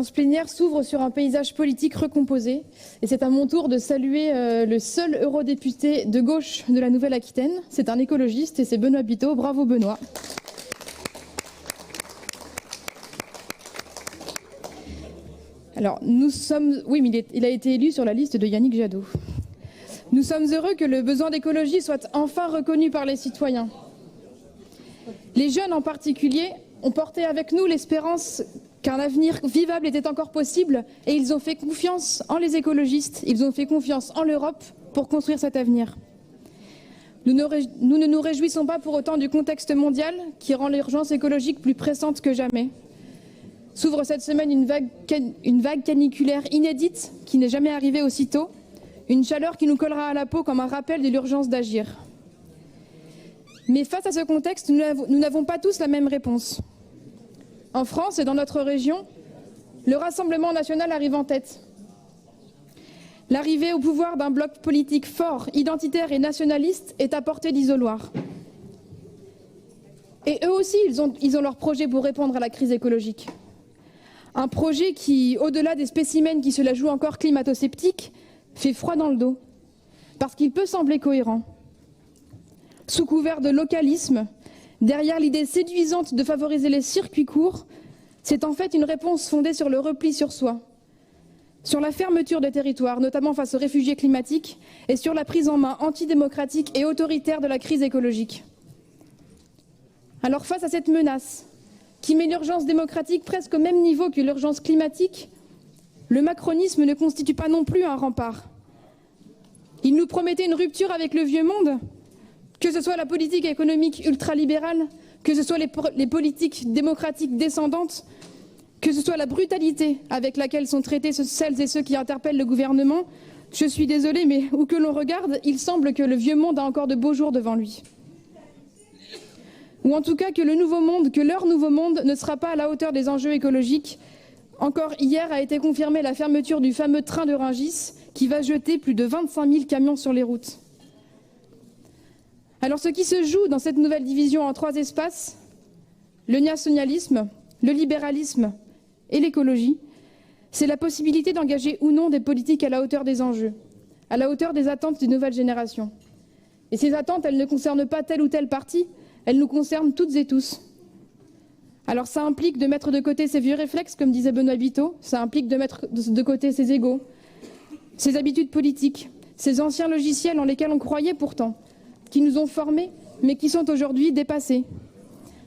La plénière s'ouvre sur un paysage politique recomposé et c'est à mon tour de saluer le seul eurodéputé de gauche de la Nouvelle-Aquitaine. C'est un écologiste et c'est Benoît Biteau. Bravo Benoît. Alors nous sommes... Oui, mais il a été élu sur la liste de Yannick Jadot. Nous sommes heureux que le besoin d'écologie soit enfin reconnu par les citoyens. Les jeunes en particulier ont porté avec nous l'espérance qu'un avenir vivable était encore possible et ils ont fait confiance en les écologistes, ils ont fait confiance en l'Europe pour construire cet avenir. Nous ne nous réjouissons pas pour autant du contexte mondial qui rend l'urgence écologique plus pressante que jamais. S'ouvre cette semaine une vague caniculaire inédite qui n'est jamais arrivée aussitôt, une chaleur qui nous collera à la peau comme un rappel de l'urgence d'agir. Mais face à ce contexte, nous n'avons pas tous la même réponse. En France et dans notre région, le Rassemblement national arrive en tête. L'arrivée au pouvoir d'un bloc politique fort, identitaire et nationaliste est à portée d'isoloir. Et eux aussi, ils ont leur projet pour répondre à la crise écologique. Un projet qui, au-delà des spécimens qui se la jouent encore climato-sceptiques, fait froid dans le dos, parce qu'il peut sembler cohérent. Sous couvert de localisme, derrière l'idée séduisante de favoriser les circuits courts, c'est en fait une réponse fondée sur le repli sur soi, sur la fermeture des territoires, notamment face aux réfugiés climatiques, et sur la prise en main antidémocratique et autoritaire de la crise écologique. Alors face à cette menace, qui met l'urgence démocratique presque au même niveau que l'urgence climatique, le macronisme ne constitue pas non plus un rempart. Il nous promettait une rupture avec le vieux monde, que ce soit la politique économique ultralibérale, que ce soit les politiques démocratiques descendantes, que ce soit la brutalité avec laquelle sont traités celles et ceux qui interpellent le gouvernement. Je suis désolée, mais où que l'on regarde, il semble que le vieux monde a encore de beaux jours devant lui. Ou en tout cas que le nouveau monde, que leur nouveau monde ne sera pas à la hauteur des enjeux écologiques. Encore hier a été confirmée la fermeture du fameux train de Rungis qui va jeter plus de 25 000 camions sur les routes. Alors ce qui se joue dans cette nouvelle division en trois espaces, le nationalisme, le libéralisme et l'écologie, c'est la possibilité d'engager ou non des politiques à la hauteur des enjeux, à la hauteur des attentes des nouvelles générations. Et ces attentes, elles ne concernent pas tel ou tel parti, elles nous concernent toutes et tous. Alors ça implique de mettre de côté ces vieux réflexes, comme disait Benoît Biteau, ça implique de mettre de côté ses égos, ses habitudes politiques, ces anciens logiciels en lesquels on croyait pourtant, qui nous ont formés, mais qui sont aujourd'hui dépassés,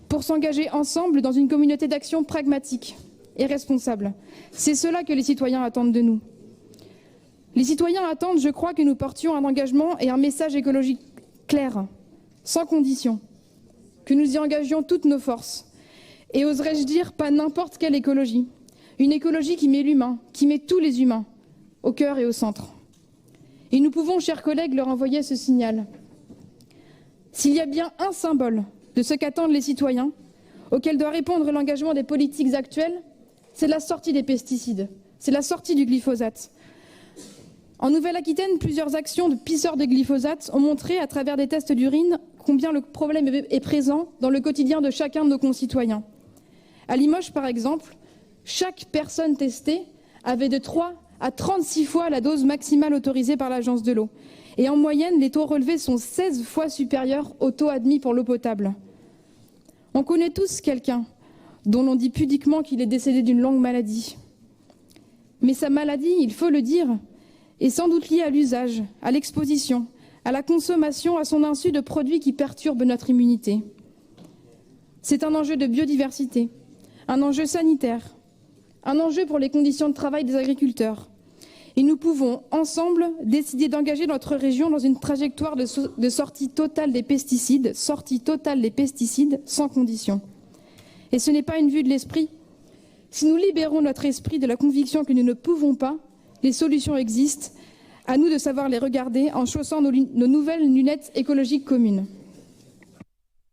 pour s'engager ensemble dans une communauté d'action pragmatique et responsable. C'est cela que les citoyens attendent de nous. Les citoyens attendent, je crois, que nous portions un engagement et un message écologique clair, sans condition, que nous y engagions toutes nos forces. Et oserais-je dire, pas n'importe quelle écologie. Une écologie qui met l'humain, qui met tous les humains, au cœur et au centre. Et nous pouvons, chers collègues, leur envoyer ce signal. S'il y a bien un symbole de ce qu'attendent les citoyens, auquel doit répondre l'engagement des politiques actuelles, c'est la sortie des pesticides, c'est la sortie du glyphosate. En Nouvelle-Aquitaine, plusieurs actions de pisseurs de glyphosate ont montré, à travers des tests d'urine, combien le problème est présent dans le quotidien de chacun de nos concitoyens. À Limoges, par exemple, chaque personne testée avait de 3 à 36 fois la dose maximale autorisée par l'Agence de l'eau. Et en moyenne, les taux relevés sont 16 fois supérieurs aux taux admis pour l'eau potable. On connaît tous quelqu'un dont l'on dit pudiquement qu'il est décédé d'une longue maladie. Mais sa maladie, il faut le dire, est sans doute liée à l'usage, à l'exposition, à la consommation à son insu de produits qui perturbent notre immunité. C'est un enjeu de biodiversité, un enjeu sanitaire, un enjeu pour les conditions de travail des agriculteurs. Et nous pouvons, ensemble, décider d'engager notre région dans une trajectoire de sortie totale des pesticides, sans condition. Et ce n'est pas une vue de l'esprit. Si nous libérons notre esprit de la conviction que nous ne pouvons pas, les solutions existent. À nous de savoir les regarder en chaussant nos nouvelles lunettes écologiques communes.